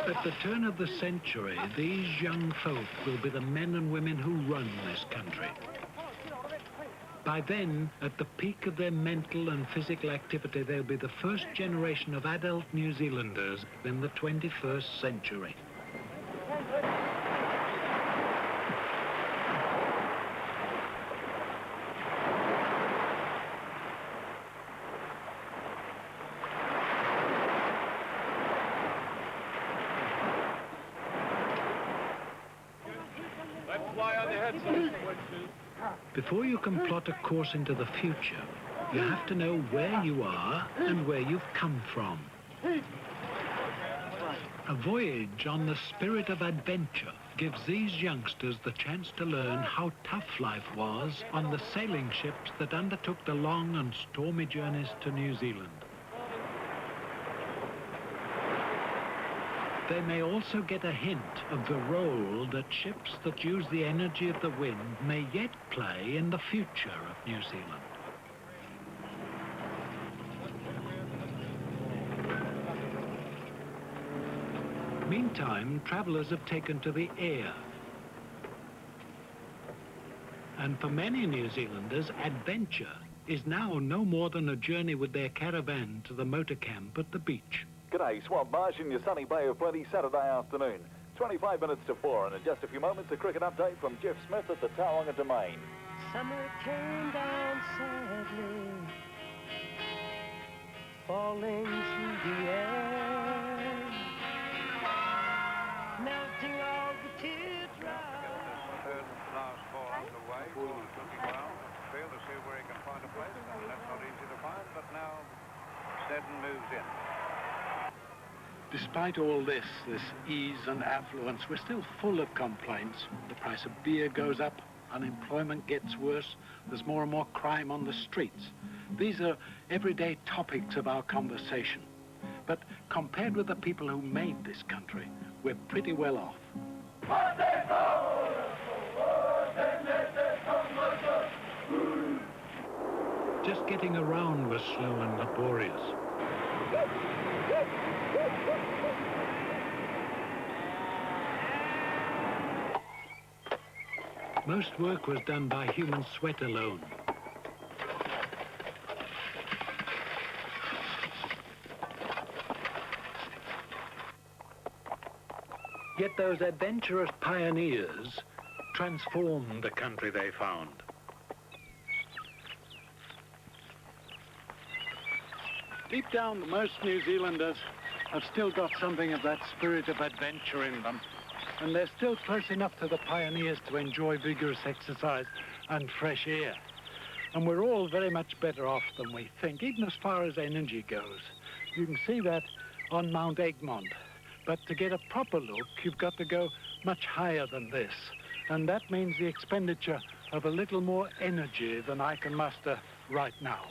At the turn of the century, these young folk will be the men and women who run this country. By then, at the peak of their mental and physical activity, they'll be the first generation of adult New Zealanders in the 21st century. Before you can plot a course into the future, you have to know where you are and where you've come from. A voyage on the spirit of adventure gives these youngsters the chance to learn how tough life was on the sailing ships that undertook the long and stormy journeys to New Zealand. They may also get a hint of the role that ships that use the energy of the wind may yet play in the future of New Zealand. Meantime, travellers have taken to the air. And for many New Zealanders, adventure is now no more than a journey with their caravan to the motor camp at the beach. G'day, Swamp Marsh in your sunny Bay of Plenty Saturday afternoon. 25 minutes to 4, and in just a few moments a cricket update from Jeff Smith at the Tauranga Domain. Summer came down sadly, falling through the air, melting all the teardrops. Third last ball underway. Ball is looking well. Field to see where he can find a place. And that's not easy to find, but now Seddon moves in. Despite all this ease and affluence, we're still full of complaints. The price of beer goes up, unemployment gets worse, there's more and more crime on the streets. These are everyday topics of our conversation. But compared with the people who made this country, we're pretty well off. Just getting around was slow and laborious. Most work was done by human sweat alone. Yet those adventurous pioneers transformed the country they found. Deep down, most New Zealanders have still got something of that spirit of adventure in them. And they're still close enough to the pioneers to enjoy vigorous exercise and fresh air. And we're all very much better off than we think, even as far as energy goes. You can see that on Mount Egmont. But to get a proper look, you've got to go much higher than this. And that means the expenditure of a little more energy than I can muster right now.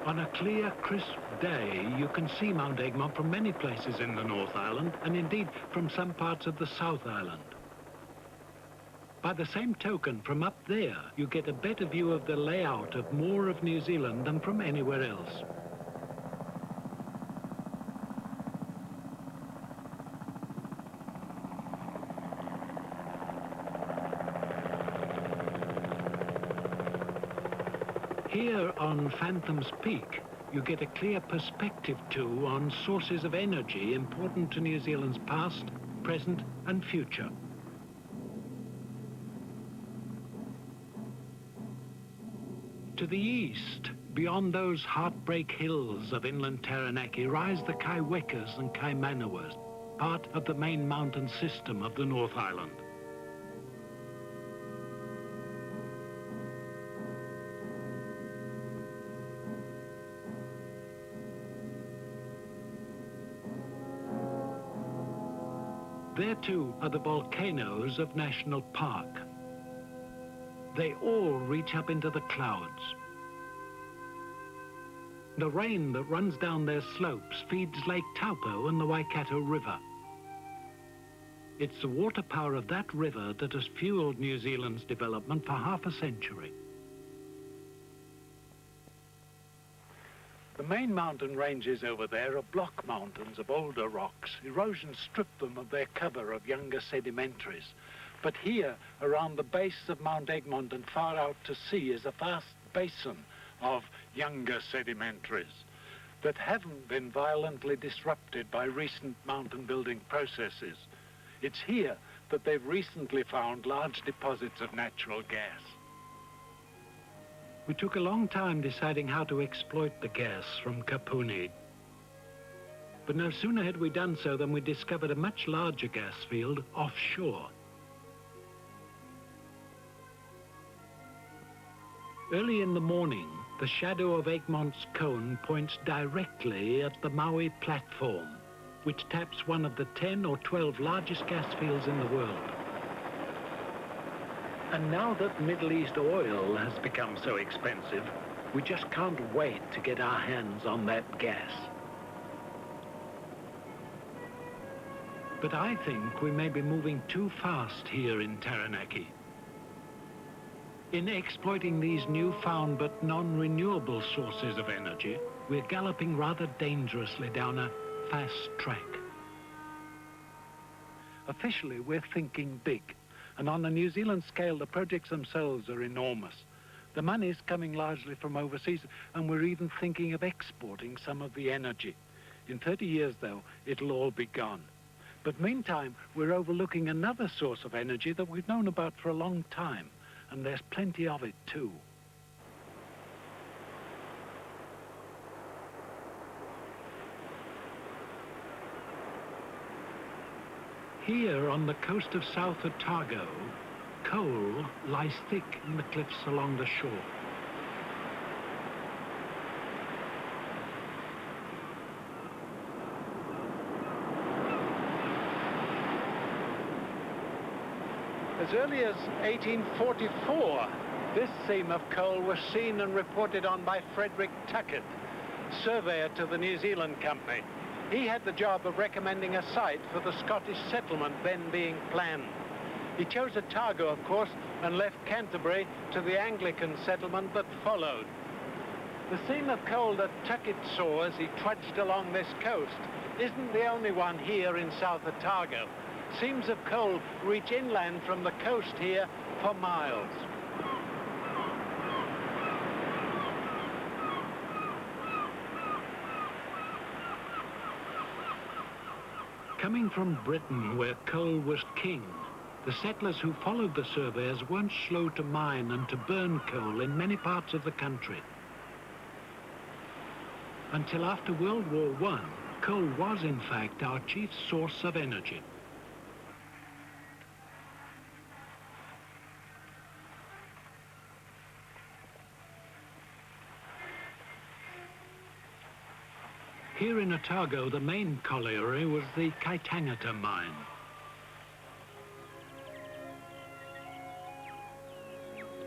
On a clear, crisp day, you can see Mount Egmont from many places in the North Island, and indeed from some parts of the South Island. By the same token, from up there, you get a better view of the layout of more of New Zealand than from anywhere else. Here on Phantom's Peak, you get a clear perspective too on sources of energy important to New Zealand's past, present and future. To the east, beyond those heartbreak hills of inland Taranaki, rise the Kaiwekas and Kaimanawas, part of the main mountain system of the North Island. There too are the volcanoes of National Park. They all reach up into the clouds. The rain that runs down their slopes feeds Lake Taupo and the Waikato River. It's the water power of that river that has fueled New Zealand's development for half a century. The main mountain ranges over there are block mountains of older rocks. Erosion stripped them of their cover of younger sedimentaries. But here, around the base of Mount Egmont and far out to sea, is a vast basin of younger sedimentaries that haven't been violently disrupted by recent mountain building processes. It's here that they've recently found large deposits of natural gas. We took a long time deciding how to exploit the gas from Kapuni. But no sooner had we done so than we discovered a much larger gas field offshore. Early in the morning, the shadow of Egmont's cone points directly at the Maui platform, which taps one of the 10 or 12 largest gas fields in the world. And now that Middle East oil has become so expensive, we just can't wait to get our hands on that gas. But I think we may be moving too fast here in Taranaki. In exploiting these newfound but non-renewable sources of energy, we're galloping rather dangerously down a fast track. Officially, we're thinking big. And on a New Zealand scale, the projects themselves are enormous. The money's coming largely from overseas, and we're even thinking of exporting some of the energy. In 30 years, though, it'll all be gone. But meantime, we're overlooking another source of energy that we've known about for a long time, and there's plenty of it, too. Here on the coast of South Otago, coal lies thick in the cliffs along the shore. As early as 1844, this seam of coal was seen and reported on by Frederick Tuckett, surveyor to the New Zealand Company. He had the job of recommending a site for the Scottish settlement then being planned. He chose Otago, of course, and left Canterbury to the Anglican settlement that followed. The seam of coal that Tuckett saw as he trudged along this coast isn't the only one here in South Otago. Seams of coal reach inland from the coast here for miles. Coming from Britain, where coal was king, the settlers who followed the surveyors weren't slow to mine and to burn coal in many parts of the country. Until after World War I, coal was in fact our chief source of energy. Here in Otago, the main colliery was the Kaitangata mine.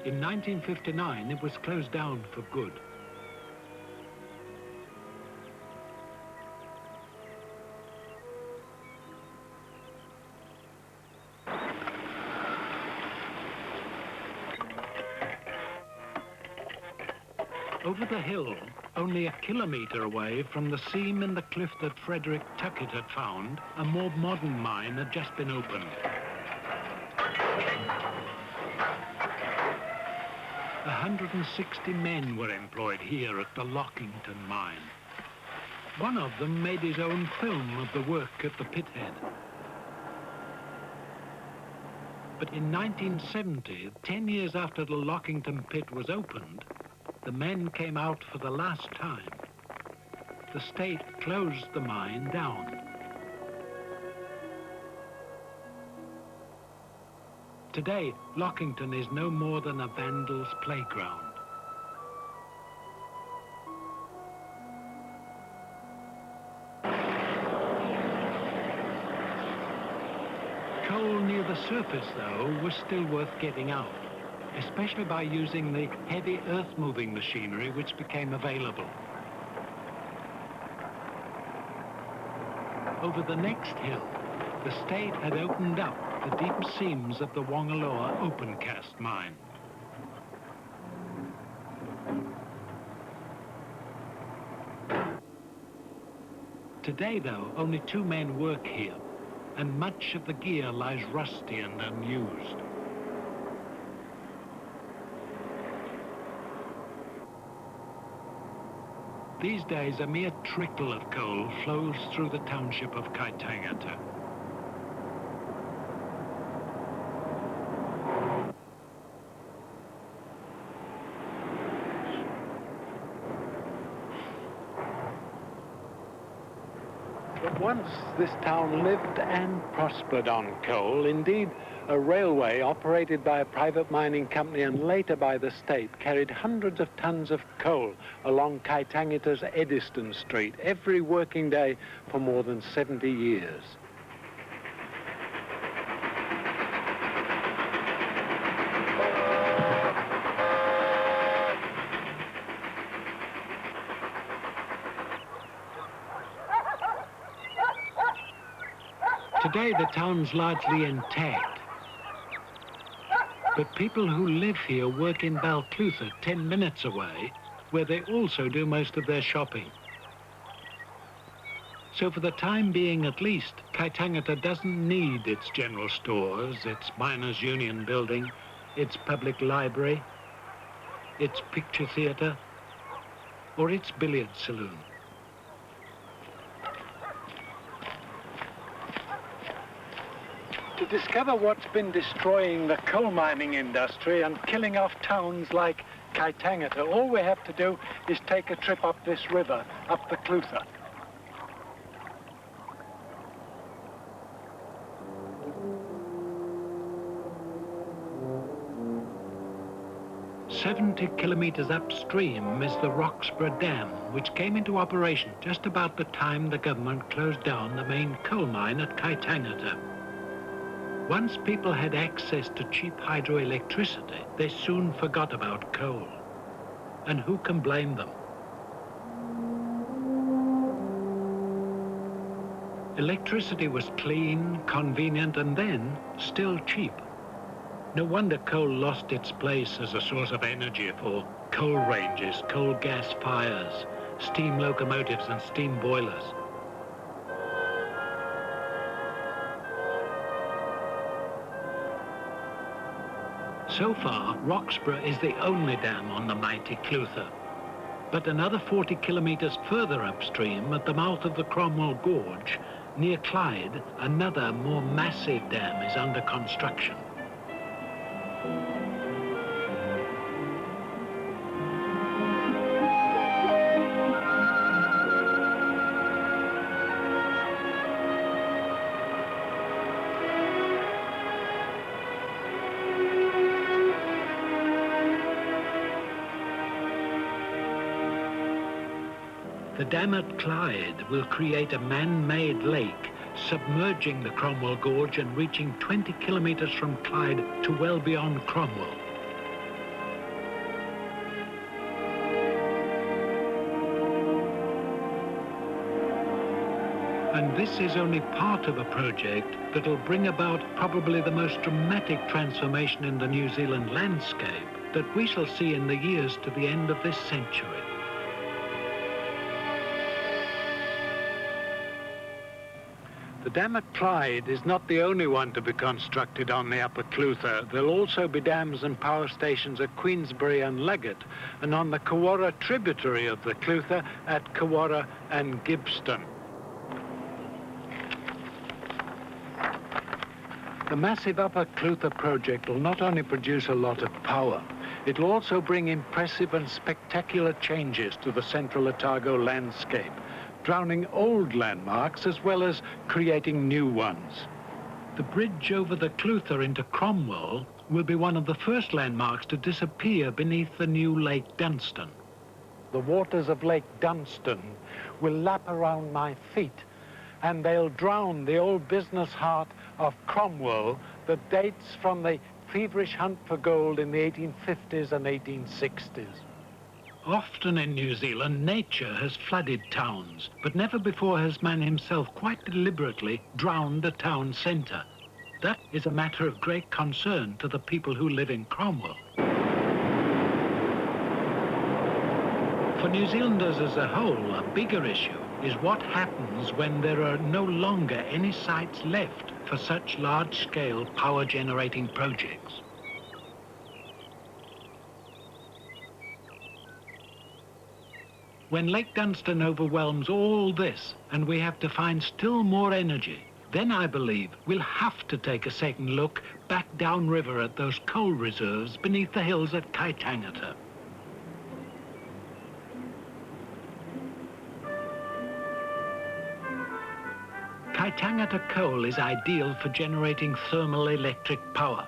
In 1959, it was closed down for good. Over the hill, only a kilometre away from the seam in the cliff that Frederick Tuckett had found, a more modern mine had just been opened. 160 men were employed here at the Lockington mine. One of them made his own film of the work at the pithead. But in 1970, 10 years after the Lockington pit was opened, the men came out for the last time. The state closed the mine down. Today, Lockington is no more than a vandal's playground. Coal near the surface, though, was still worth getting out, especially by using the heavy earth-moving machinery which became available. Over the next hill, the state had opened up the deep seams of the Wongaloa open-cast mine. Today, though, only 2 men work here, and much of the gear lies rusty and unused. These days, a mere trickle of coal flows through the township of Kaitangata. But once this town lived and prospered on coal. Indeed, a railway operated by a private mining company and later by the state carried hundreds of tons of coal along Kaitangata's Eddiston Street every working day for more than 70 years. Today, the town's largely intact. But people who live here work in Balclutha, 10 minutes away, where they also do most of their shopping. So for the time being at least, Kaitangata doesn't need its general stores, its miners' union building, its public library, its picture theatre, or its billiard saloon. To discover what's been destroying the coal mining industry and killing off towns like Kaitangata, all we have to do is take a trip up this river, up the Clutha. "70 kilometers upstream is the Roxburgh Dam, which came into operation just about the time the government closed down the main coal mine at Kaitangata. Once people had access to cheap hydroelectricity, they soon forgot about coal. And who can blame them? Electricity was clean, convenient, and then still cheap. No wonder coal lost its place as a source of energy for coal ranges, coal gas fires, steam locomotives, and steam boilers. So far, Roxburgh is the only dam on the mighty Clutha. But another 40 kilometers further upstream, at the mouth of the Cromwell Gorge, near Clyde, another more massive dam is under construction. The dam at Clyde will create a man-made lake, submerging the Cromwell Gorge and reaching 20 kilometers from Clyde to well beyond Cromwell. And this is only part of a project that will bring about probably the most dramatic transformation in the New Zealand landscape that we shall see in the years to the end of this century. The dam at Clyde is not the only one to be constructed on the upper Clutha. There'll also be dams and power stations at Queensbury and Leggett, and on the Kawarra tributary of the Clutha at Kawarra and Gibbston. The massive upper Clutha project will not only produce a lot of power, it'll also bring impressive and spectacular changes to the central Otago landscape, drowning old landmarks as well as creating new ones. The bridge over the Clutha into Cromwell will be one of the first landmarks to disappear beneath the new Lake Dunstan. The waters of Lake Dunstan will lap around my feet, and they'll drown the old business heart of Cromwell that dates from the feverish hunt for gold in the 1850s and 1860s. Often in New Zealand, nature has flooded towns, but never before has man himself quite deliberately drowned a town centre. That is a matter of great concern to the people who live in Cromwell. For New Zealanders as a whole, a bigger issue is what happens when there are no longer any sites left for such large-scale power-generating projects. When Lake Dunstan overwhelms all this and we have to find still more energy, then I believe we'll have to take a second look back downriver at those coal reserves beneath the hills at Kaitangata. Kaitangata coal is ideal for generating thermal electric power,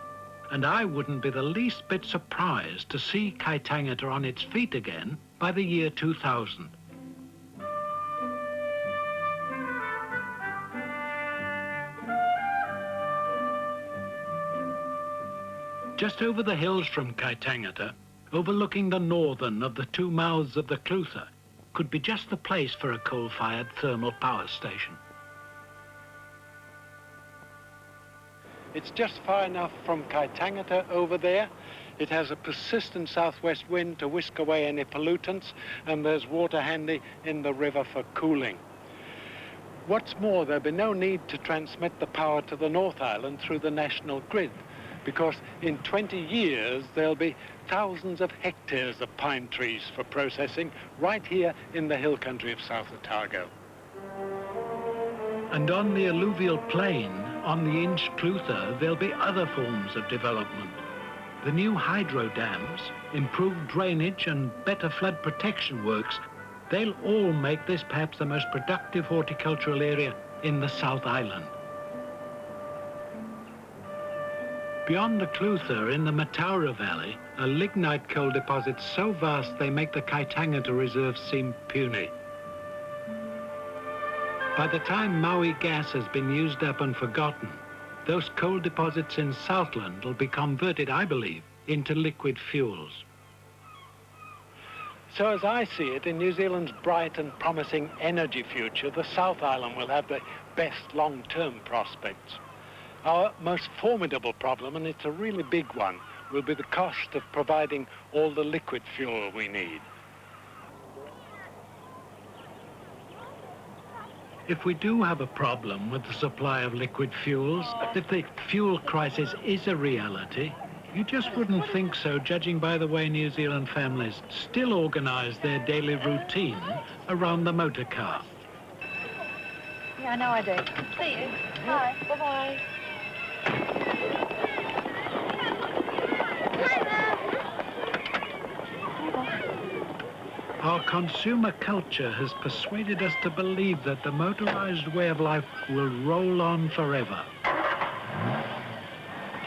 and I wouldn't be the least bit surprised to see Kaitangata on its feet again by the year 2000. Just over the hills from Kaitangata, overlooking the northern of the two mouths of the Clutha, could be just the place for a coal-fired thermal power station. It's just far enough from Kaitangata over there. It has a persistent southwest wind to whisk away any pollutants, and there's water handy in the river for cooling. What's more, there'll be no need to transmit the power to the North Island through the national grid, because in 20 years there'll be thousands of hectares of pine trees for processing right here in the hill country of South Otago. And on the alluvial plain, on the Inch Clutha, there'll be other forms of development. The new hydro dams, improved drainage and better flood protection works, they'll all make this perhaps the most productive horticultural area in the South Island. Beyond the Clutha, in the Mataura Valley, are lignite coal deposits so vast they make the Kaitangata Reserve seem puny. By the time Maui gas has been used up and forgotten, those coal deposits in Southland will be converted, I believe, into liquid fuels. So as I see it, in New Zealand's bright and promising energy future, the South Island will have the best long-term prospects. Our most formidable problem, and it's a really big one, will be the cost of providing all the liquid fuel we need. If we do have a problem with the supply of liquid fuels, if the fuel crisis is a reality, you just wouldn't think so, judging by the way New Zealand families still organise their daily routine around the motor car. Yeah, I know I do. See you. Bye. Bye-bye. Our consumer culture has persuaded us to believe that the motorised way of life will roll on forever. Can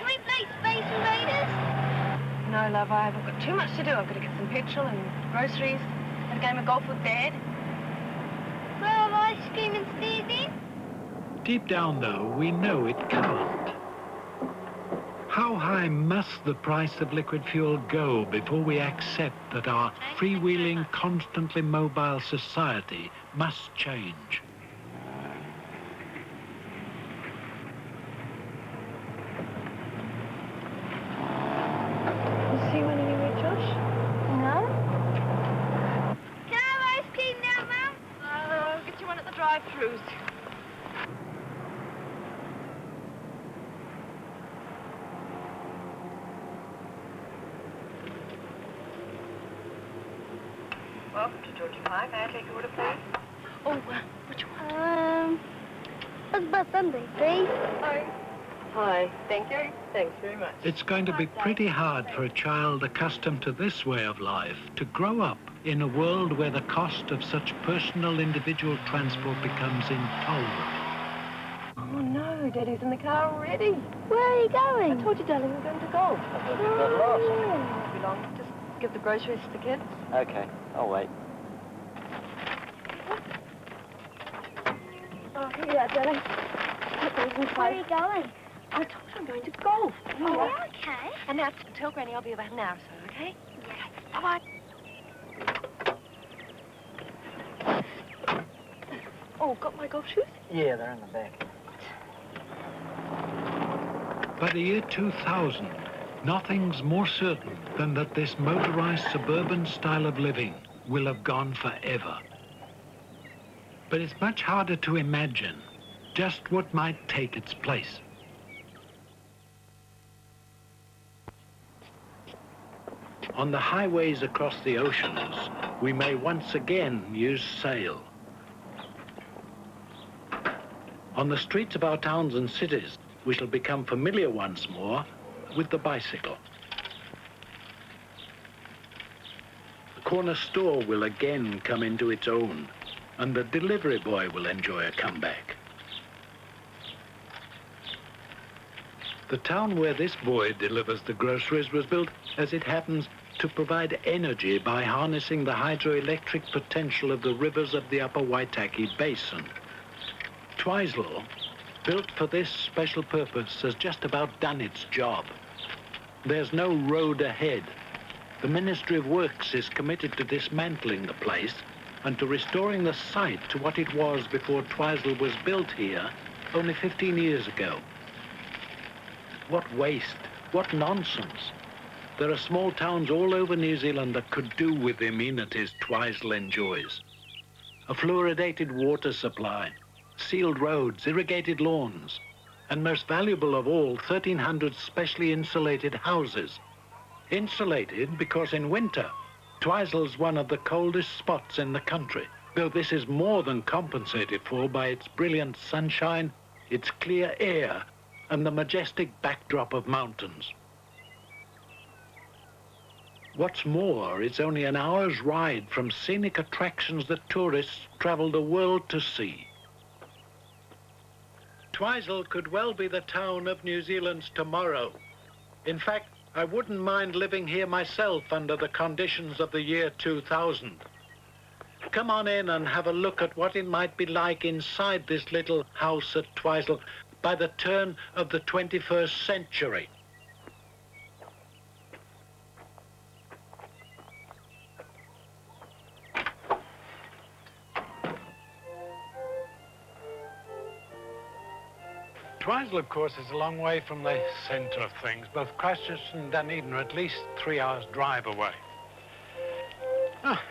we play Space Invaders? No, love, I've got too much to do. I've got to get some petrol and groceries and a game of golf with Dad. Well, ice cream and sneezing? Deep down, though, we know it can't. How high must the price of liquid fuel go before we accept that our freewheeling, constantly mobile society must change? You see one anywhere, Josh? No. Can I have ice cream now, Mum? I'll get you one at the drive-thrus. Welcome to Georgia Pie. May I take your order, please? Oh, which one? What's about Sunday, please? Hi. Hi. Thank you. Thanks very much. It's going to be pretty hard for a child accustomed to this way of life to grow up in a world where the cost of such personal individual transport becomes intolerable. Oh, no. Daddy's in the car already. Where are you going? I told you, darling, we're going to golf. I thought you said last. Won't be long. Just give the groceries to the kids. Okay, I'll wait. Oh, here you are, darling. Where are you going? I told you I'm going to golf. Oh, okay. And now, tell Granny I'll be about an hour or so, okay? Yeah. Bye-bye. Oh, got my golf shoes? Yeah, they're in the back. By the year 2000, nothing's more certain than that this motorized suburban style of living will have gone forever. But it's much harder to imagine just what might take its place. On the highways across the oceans, we may once again use sail. On the streets of our towns and cities, we shall become familiar once more with the bicycle. The corner store will again come into its own, and the delivery boy will enjoy a comeback. The town where this boy delivers the groceries was built, as it happens, to provide energy by harnessing the hydroelectric potential of the rivers of the upper Waitaki Basin. Twizel, built for this special purpose, has just about done its job. There's no road ahead. The Ministry of Works is committed to dismantling the place and to restoring the site to what it was before Twizel was built here only 15 years ago. What waste, what nonsense. There are small towns all over New Zealand that could do with the amenities Twizel enjoys. A fluoridated water supply, sealed roads, irrigated lawns, and most valuable of all, 1,300 specially insulated houses. Insulated because in winter, Twizel's one of the coldest spots in the country, though this is more than compensated for by its brilliant sunshine, its clear air, and the majestic backdrop of mountains. What's more, it's only an hour's ride from scenic attractions that tourists travel the world to see. Twizel could well be the town of New Zealand's tomorrow. In fact, I wouldn't mind living here myself under the conditions of the year 2000. Come on in and have a look at what it might be like inside this little house at Twizel by the turn of the 21st century. Twizel, of course, is a long way from the centre of things. Both Christchurch and Dunedin are at least 3 hours' drive away. Ah.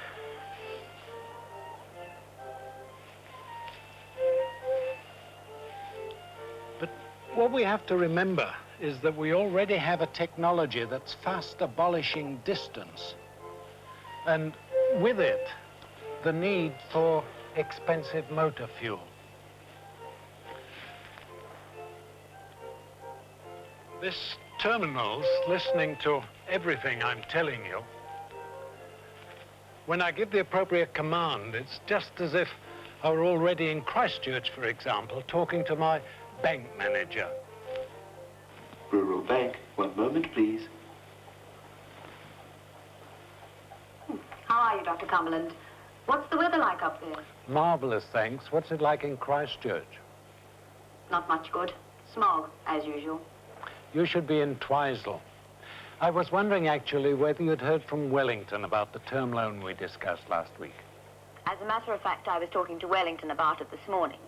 But what we have to remember is that we already have a technology that's fast abolishing distance. And with it, the need for expensive motor fuel. This terminal's listening to everything I'm telling you. When I give the appropriate command, it's just as if I were already in Christchurch, for example, talking to my bank manager. Rural Bank, 1 moment, please. How are you, Dr. Cumberland? What's the weather like up there? Marvelous, thanks. What's it like in Christchurch? Not much good. Smog, as usual. You should be in Twizel. I was wondering, actually, whether you'd heard from Wellington about the term loan we discussed last week. As a matter of fact, I was talking to Wellington about it this morning.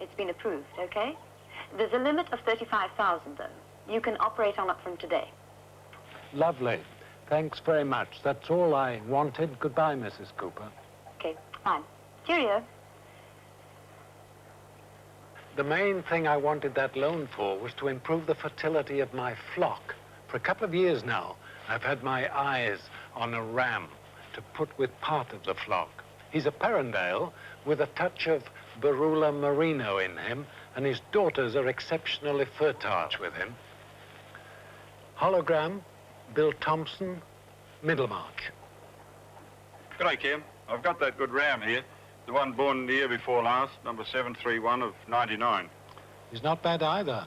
It's been approved, okay? There's a limit of 35,000, though. You can operate on it from today. Lovely. Thanks very much. That's all I wanted. Goodbye, Mrs. Cooper. Okay, fine. Cheerio. The main thing I wanted that loan for was to improve the fertility of my flock. For a couple of years now, I've had my eyes on a ram to put with part of the flock. He's a Perendale with a touch of Berula Merino in him, and his daughters are exceptionally fertile with him. Hologram, Bill Thompson, Middlemarch. G'day, Kim. I've got that good ram here. The one born the year before last, number 731 of 99. He's not bad either.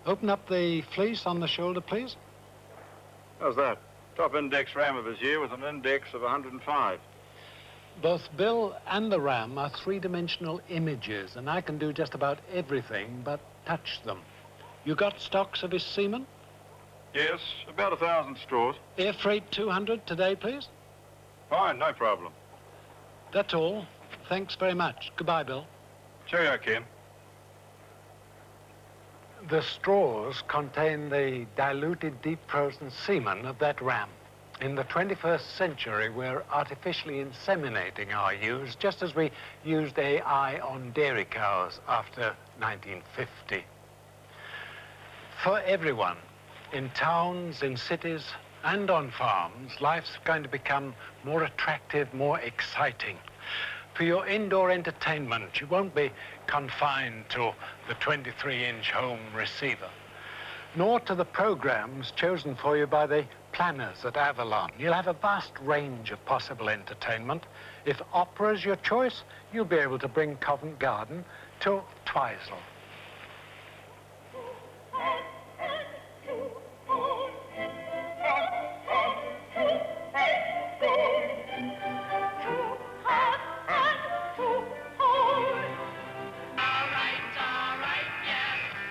Open up the fleece on the shoulder, please. How's that? Top index ram of his year with an index of 105. Both Bill and the ram are three-dimensional images, and I can do just about everything but touch them. You got stocks of his semen? Yes, about 1,000 straws. Air freight 200 today, please. Fine, no problem. That's all. Thanks very much. Goodbye, Bill. Cheerio, Ken. The straws contain the diluted deep frozen semen of that ram. In the 21st century, we're artificially inseminating our ewes, just as we used AI on dairy cows after 1950. For everyone, in towns, in cities, and on farms, life's going to become more attractive, more exciting. For your indoor entertainment, you won't be confined to the 23-inch home receiver, nor to the programs chosen for you by the planners at Avalon. You'll have a vast range of possible entertainment. If opera's your choice, you'll be able to bring Covent Garden to Twizel.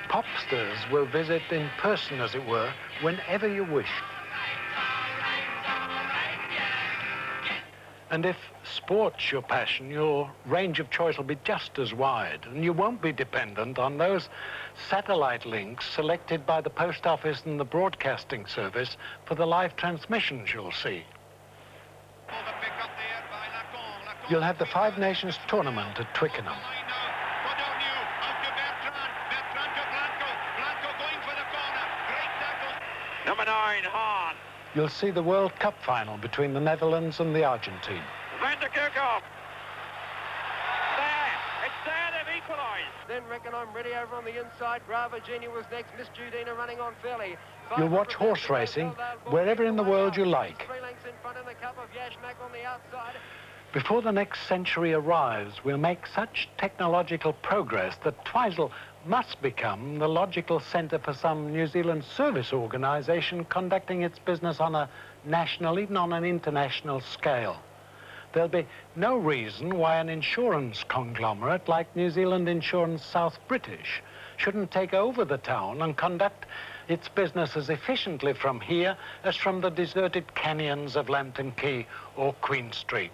Popsters will visit in person, as it were, whenever you wish. And if sport's your passion, your range of choice will be just as wide, and you won't be dependent on those satellite links selected by the post office and the broadcasting service for the live transmissions you'll see. You'll have the Five Nations tournament at Twickenham. Number 9, Hahn. You'll see the World Cup final between the Netherlands and the Argentine. Van der Kerkhoff. There. It's there. They've equalised. Then reckon I'm ready over on the inside. Bra Virginia was next. Miss Judina running on fairly. You'll watch horse racing wherever in the world you like. 3 lengths in front in the cup of Yashmak on the outside. Before the next century arrives, we'll make such technological progress that Twizel must become the logical centre for some New Zealand service organisation conducting its business on a national, even on an international scale. There'll be no reason why an insurance conglomerate like New Zealand Insurance South British shouldn't take over the town and conduct its business as efficiently from here as from the deserted canyons of Lambton Quay or Queen Street.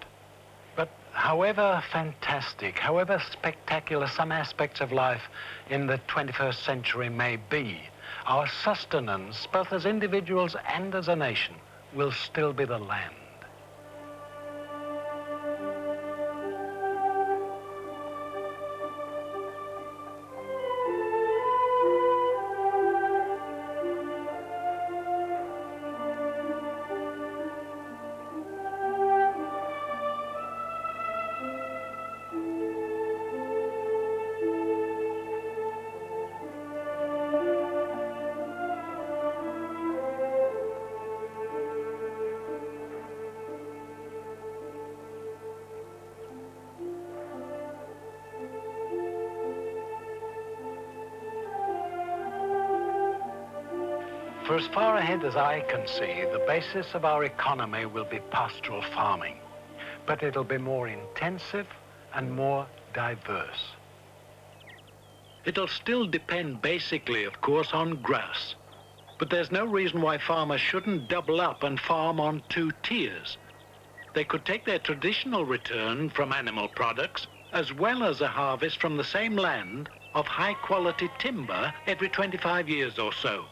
But however fantastic, however spectacular some aspects of life in the 21st century may be, our sustenance, both as individuals and as a nation, will still be the land. For as far ahead as I can see, the basis of our economy will be pastoral farming, but it'll be more intensive and more diverse. It'll still depend basically, of course, on grass, but there's no reason why farmers shouldn't double up and farm on 2 tiers. They could take their traditional return from animal products as well as a harvest from the same land of high-quality timber every 25 years or so.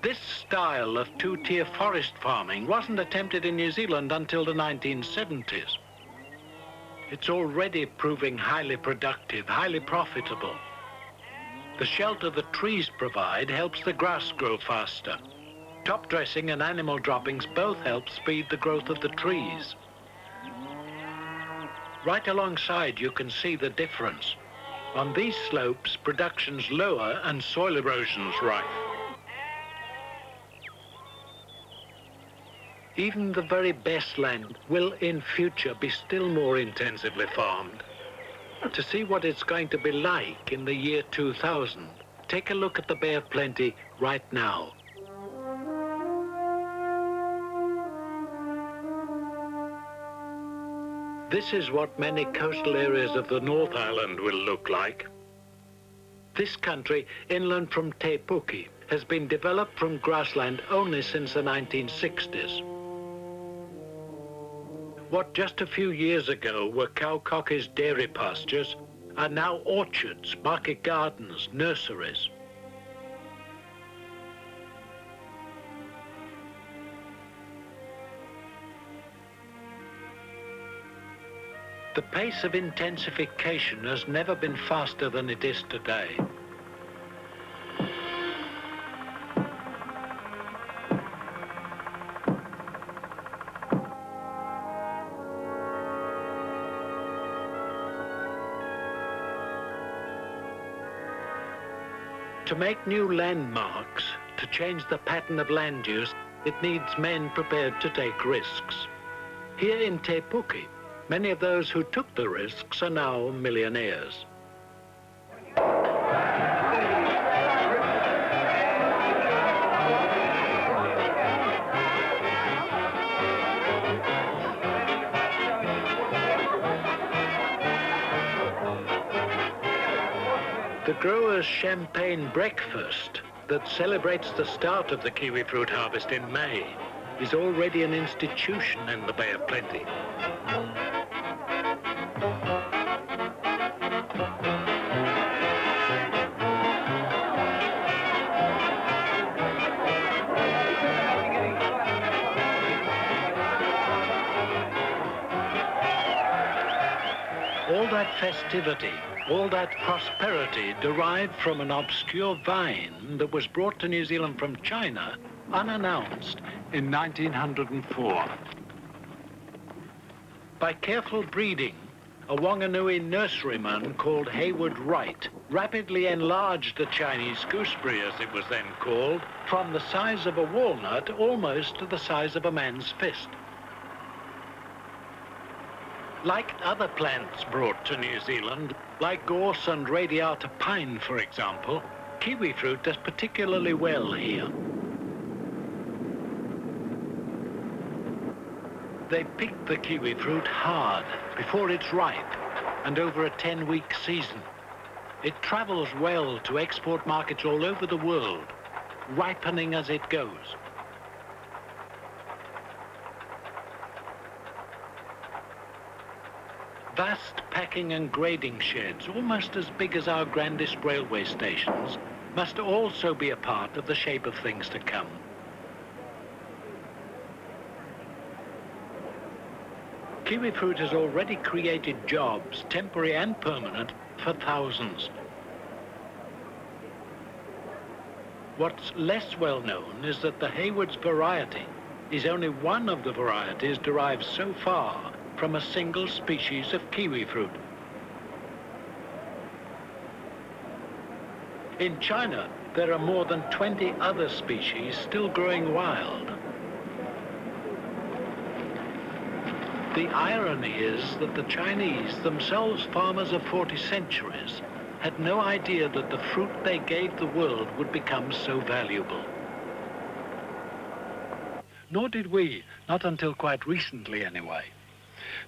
This style of 2-tier forest farming wasn't attempted in New Zealand until the 1970s. It's already proving highly productive, highly profitable. The shelter the trees provide helps the grass grow faster. Top dressing and animal droppings both help speed the growth of the trees. Right alongside you can see the difference. On these slopes, production's lower and soil erosion's rife. Even the very best land will in future be still more intensively farmed. To see what it's going to be like in the year 2000, take a look at the Bay of Plenty right now. This is what many coastal areas of the North Island will look like. This country, inland from Te Puke, has been developed from grassland only since the 1960s. What just a few years ago were cow-cockers' dairy pastures are now orchards, market gardens, nurseries. The pace of intensification has never been faster than it is today. To make new landmarks, to change the pattern of land use, it needs men prepared to take risks. Here in Te Puke, many of those who took the risks are now millionaires. The growers' champagne breakfast that celebrates the start of the kiwi fruit harvest in May is already an institution in the Bay of Plenty. All that festivity, all that prosperity derived from an obscure vine that was brought to New Zealand from China, unannounced, in 1904. By careful breeding, a Wanganui nurseryman called Hayward Wright rapidly enlarged the Chinese gooseberry, as it was then called, from the size of a walnut almost to the size of a man's fist. Like other plants brought to New Zealand, like gorse and radiata pine, for example, kiwi fruit does particularly well here. They pick the kiwi fruit hard before it's ripe and over a 10-week season. It travels well to export markets all over the world, ripening as it goes. Vast packing and grading sheds, almost as big as our grandest railway stations, must also be a part of the shape of things to come. Kiwi fruit has already created jobs, temporary and permanent, for thousands. What's less well known is that the Hayward's variety is only one of the varieties derived so far from a single species of kiwi fruit. In China, there are more than 20 other species still growing wild. The irony is that the Chinese, themselves farmers of 40 centuries, had no idea that the fruit they gave the world would become so valuable. Nor did we, not until quite recently anyway.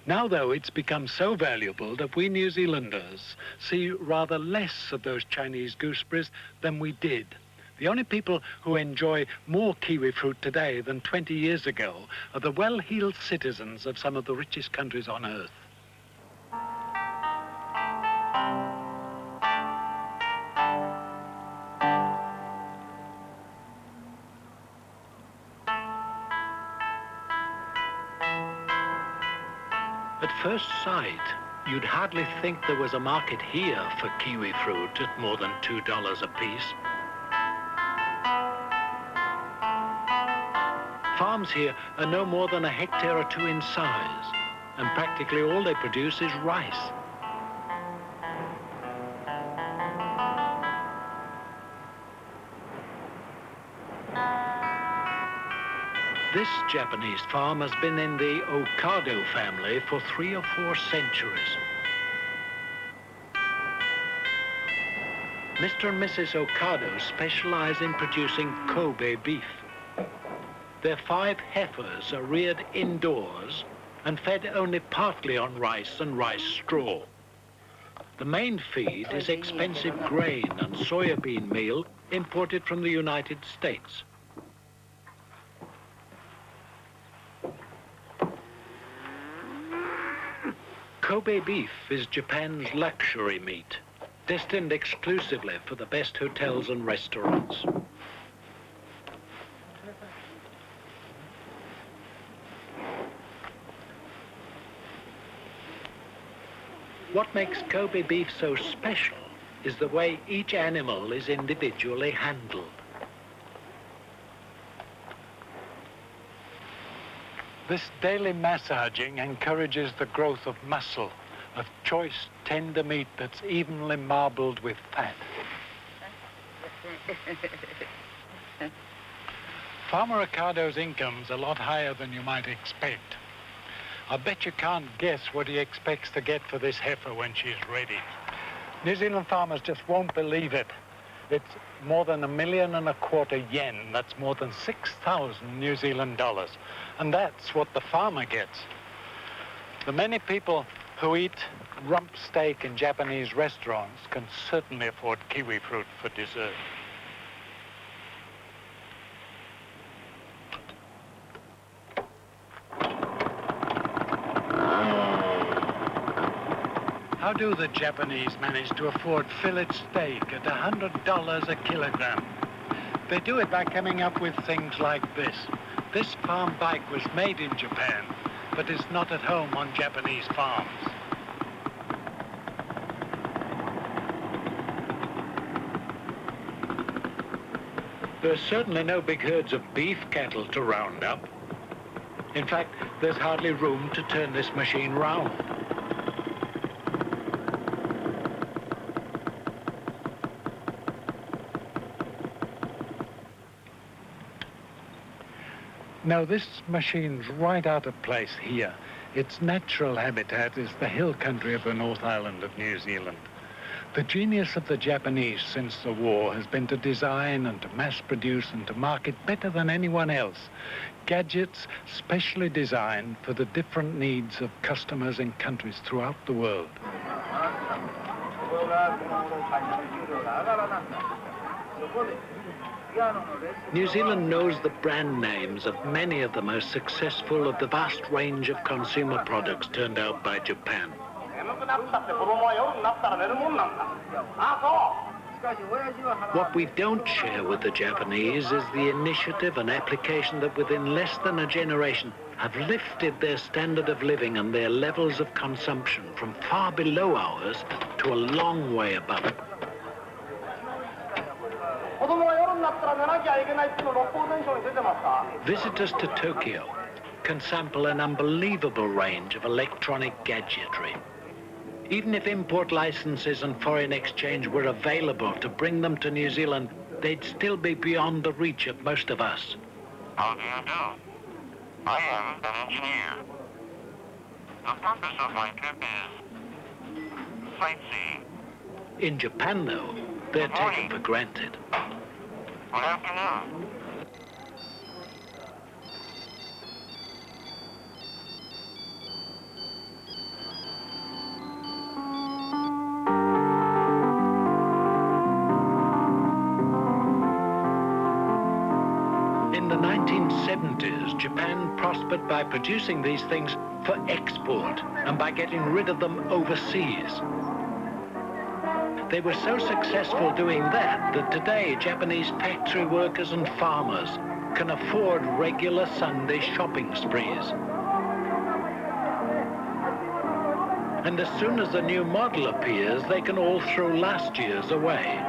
Now, though, it's become so valuable that we New Zealanders see rather less of those Chinese gooseberries than we did. The only people who enjoy more kiwi fruit today than 20 years ago are the well-heeled citizens of some of the richest countries on earth. At first sight, you'd hardly think there was a market here for kiwi fruit at more than $2 a piece. Farms here are no more than a hectare or two in size, and practically all they produce is rice. This Japanese farm has been in the Okado family for 3 or 4 centuries. Mr. and Mrs. Okado specialize in producing Kobe beef. Their 5 heifers are reared indoors and fed only partly on rice and rice straw. The main feed is expensive grain and soybean meal imported from the United States. Kobe beef is Japan's luxury meat, destined exclusively for the best hotels and restaurants. What makes Kobe beef so special is the way each animal is individually handled. This daily massaging encourages the growth of muscle, of choice, tender meat that's evenly marbled with fat. Farmer Ricardo's income's a lot higher than you might expect. I bet you can't guess what he expects to get for this heifer when she's ready. New Zealand farmers just won't believe it. It's more than $1.25 million yen. That's more than 6,000 New Zealand dollars. And that's what the farmer gets. The many people who eat rump steak in Japanese restaurants can certainly afford kiwifruit for dessert. How do the Japanese manage to afford fillet steak at $100 a kilogram? They do it by coming up with things like this. This farm bike was made in Japan, but is not at home on Japanese farms. There's certainly no big herds of beef cattle to round up. In fact, there's hardly room to turn this machine round. Now, this machine's right out of place here. Its natural habitat is the hill country of the North Island of New Zealand. The genius of the Japanese since the war has been to design and to mass produce and to market better than anyone else gadgets specially designed for the different needs of customers in countries throughout the world. New Zealand knows the brand names of many of the most successful of the vast range of consumer products turned out by Japan. What we don't share with the Japanese is the initiative and application that within less than a generation have lifted their standard of living and their levels of consumption from far below ours to a long way above it. Visitors to Tokyo can sample an unbelievable range of electronic gadgetry. Even if import licenses and foreign exchange were available to bring them to New Zealand, they'd still be beyond the reach of most of us. How do you do? I am an engineer. The purpose of my trip is sightseeing. In Japan, though, they're taken for granted. Good afternoon. In the 1970s, Japan prospered by producing these things for export and by getting rid of them overseas. They were so successful doing that today Japanese factory workers and farmers can afford regular Sunday shopping sprees. And as soon as the new model appears, they can all throw last year's away.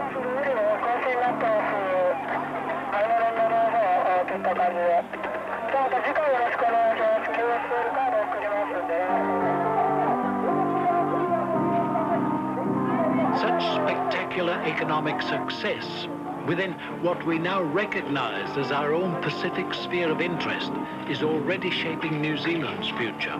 Such spectacular economic success within what we now recognize as our own Pacific sphere of interest is already shaping New Zealand's future.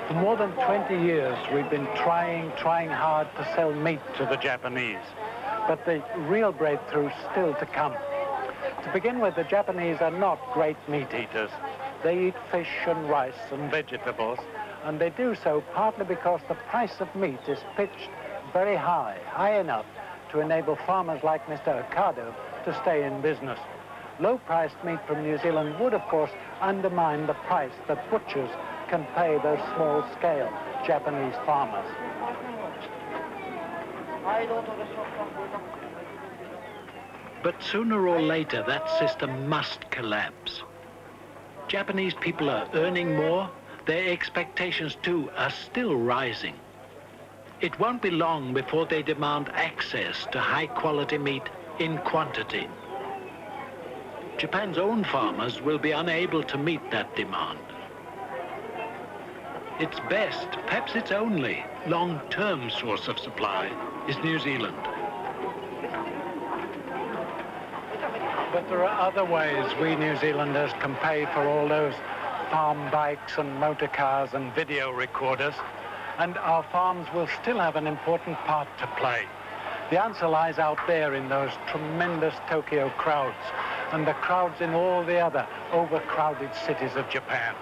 For more than 20 years, we've been trying hard to sell meat to the Japanese, but the real breakthrough's still to come. To begin with, the Japanese are not great meat eaters. They eat fish and rice and vegetables, and they do so partly because the price of meat is pitched very high enough to enable farmers like Mr. Ricardo to stay in business. Low-priced meat from New Zealand would, of course, undermine the price that butchers can pay those small-scale Japanese farmers. But sooner or later, that system must collapse. Japanese people are earning more. Their expectations, too, are still rising. It won't be long before they demand access to high-quality meat in quantity. Japan's own farmers will be unable to meet that demand. Its best, perhaps its only, long-term source of supply is New Zealand. But there are other ways we New Zealanders can pay for all those farm bikes and motor cars and video recorders, and our farms will still have an important part to play. The answer lies out there in those tremendous Tokyo crowds and the crowds in all the other overcrowded cities of Japan.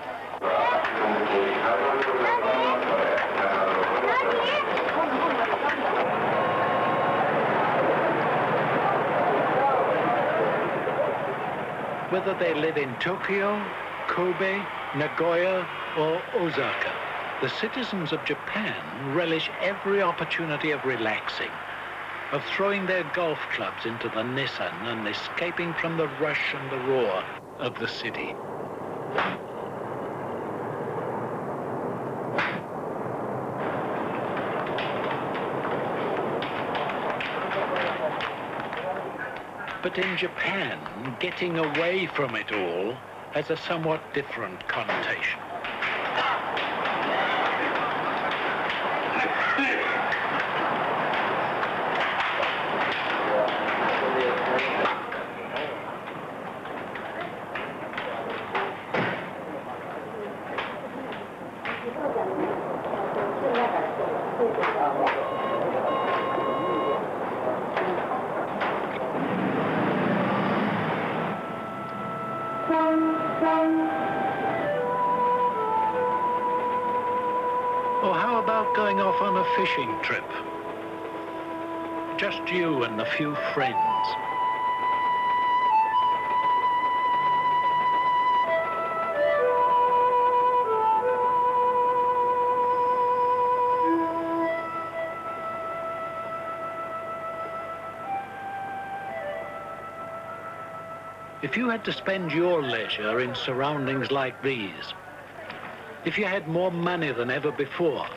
Whether they live in Tokyo, Kobe, Nagoya, or Osaka, the citizens of Japan relish every opportunity of relaxing, of throwing their golf clubs into the Nissan and escaping from the rush and the roar of the city. But in Japan, getting away from it all has a somewhat different connotation. Or how about going off on a fishing trip? Just you and a few friends. If you had to spend your leisure in surroundings like these, if you had more money than ever before,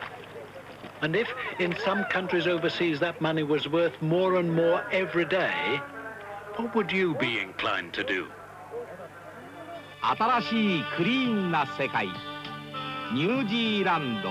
and if in some countries overseas that money was worth more and more every day, what would you be inclined to do? 新しいクリーンな世界、ニュージーランド。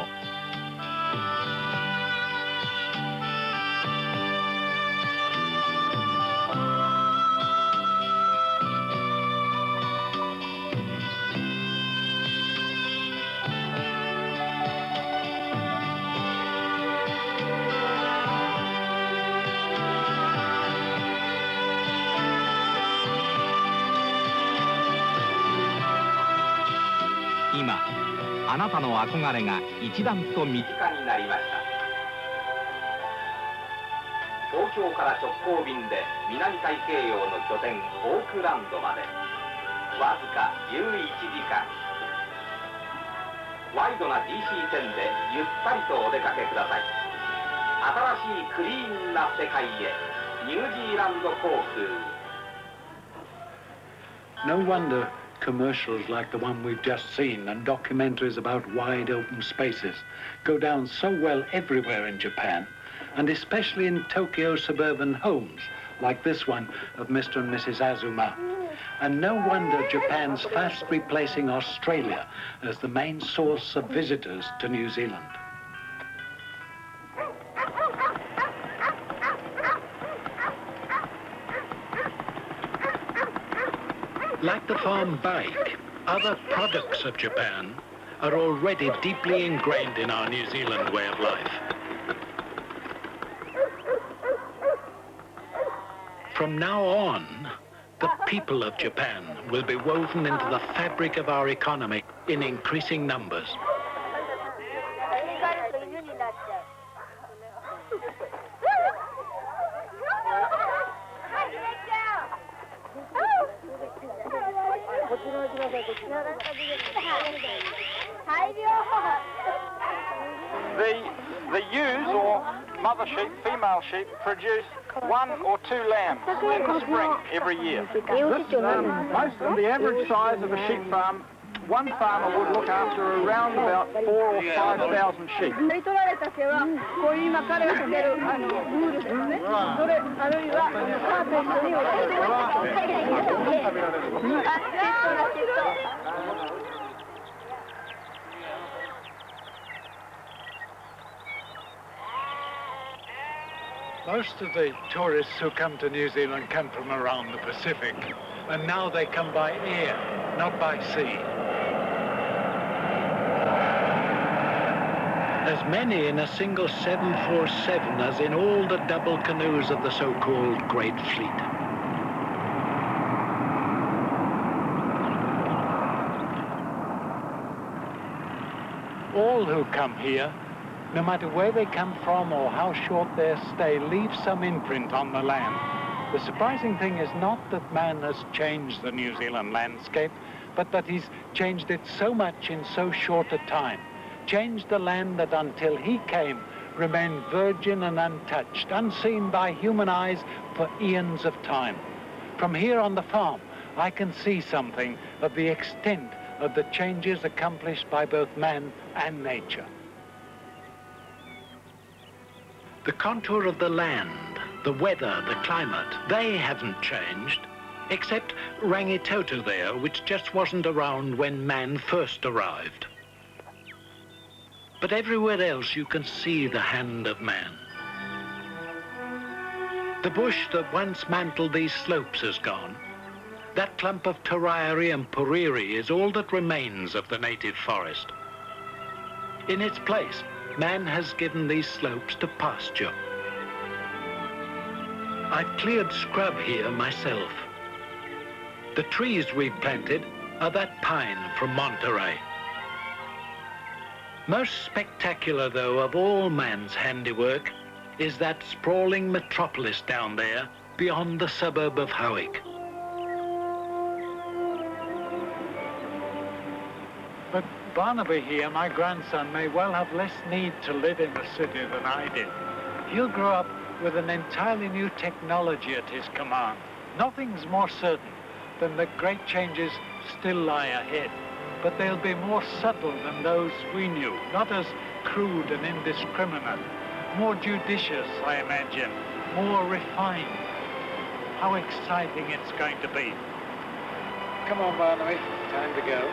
今、あなたの憧れが一段と身近になりました。東京から直行便で南太平洋の拠点オークランドまでわずか11時間。ワイドな DC 線でゆったりとお出かけください。新しいクリーンな世界へ、ニュージーランド航空。 No wonder commercials like the one we've just seen and documentaries about wide open spaces go down so well everywhere in Japan, and especially in Tokyo suburban homes like this one of Mr. and Mrs. Azuma. And no wonder Japan's fast replacing Australia as the main source of visitors to New Zealand. Like the farm bike, other products of Japan are already deeply ingrained in our New Zealand way of life. From now on, the people of Japan will be woven into the fabric of our economy in increasing numbers. The ewes, or mother sheep, female sheep, produce 1 or 2 lambs in the spring every year. The average size of a sheep farm, one farmer would look after around about 4,000 or 5,000 sheep. Most of the tourists who come to New Zealand come from around the Pacific, and now they come by air, not by sea. As many in a single 747 as in all the double canoes of the so-called Great Fleet. All who come here, no matter where they come from or how short their stay, leave some imprint on the land. The surprising thing is not that man has changed the New Zealand landscape, but that he's changed it so much in so short a time. Changed the land that until he came remained virgin and untouched, unseen by human eyes for eons of time. From here on the farm, I can see something of the extent of the changes accomplished by both man and nature. The contour of the land, the weather, the climate, they haven't changed, except Rangitoto there, which just wasn't around when man first arrived. But everywhere else you can see the hand of man. The bush that once mantled these slopes has gone. That clump of Tarairi and Puriri is all that remains of the native forest. In its place, man has given these slopes to pasture. I've cleared scrub here myself. The trees we've planted are that pine from Monterey. Most spectacular, though, of all man's handiwork is that sprawling metropolis down there beyond the suburb of Howick. But Barnaby here, my grandson, may well have less need to live in the city than I did. He'll grow up with an entirely new technology at his command. Nothing's more certain than that great changes still lie ahead, but they'll be more subtle than those we knew, not as crude and indiscriminate, more judicious, I imagine, more refined. How exciting it's going to be. Come on, Barnaby, time to go.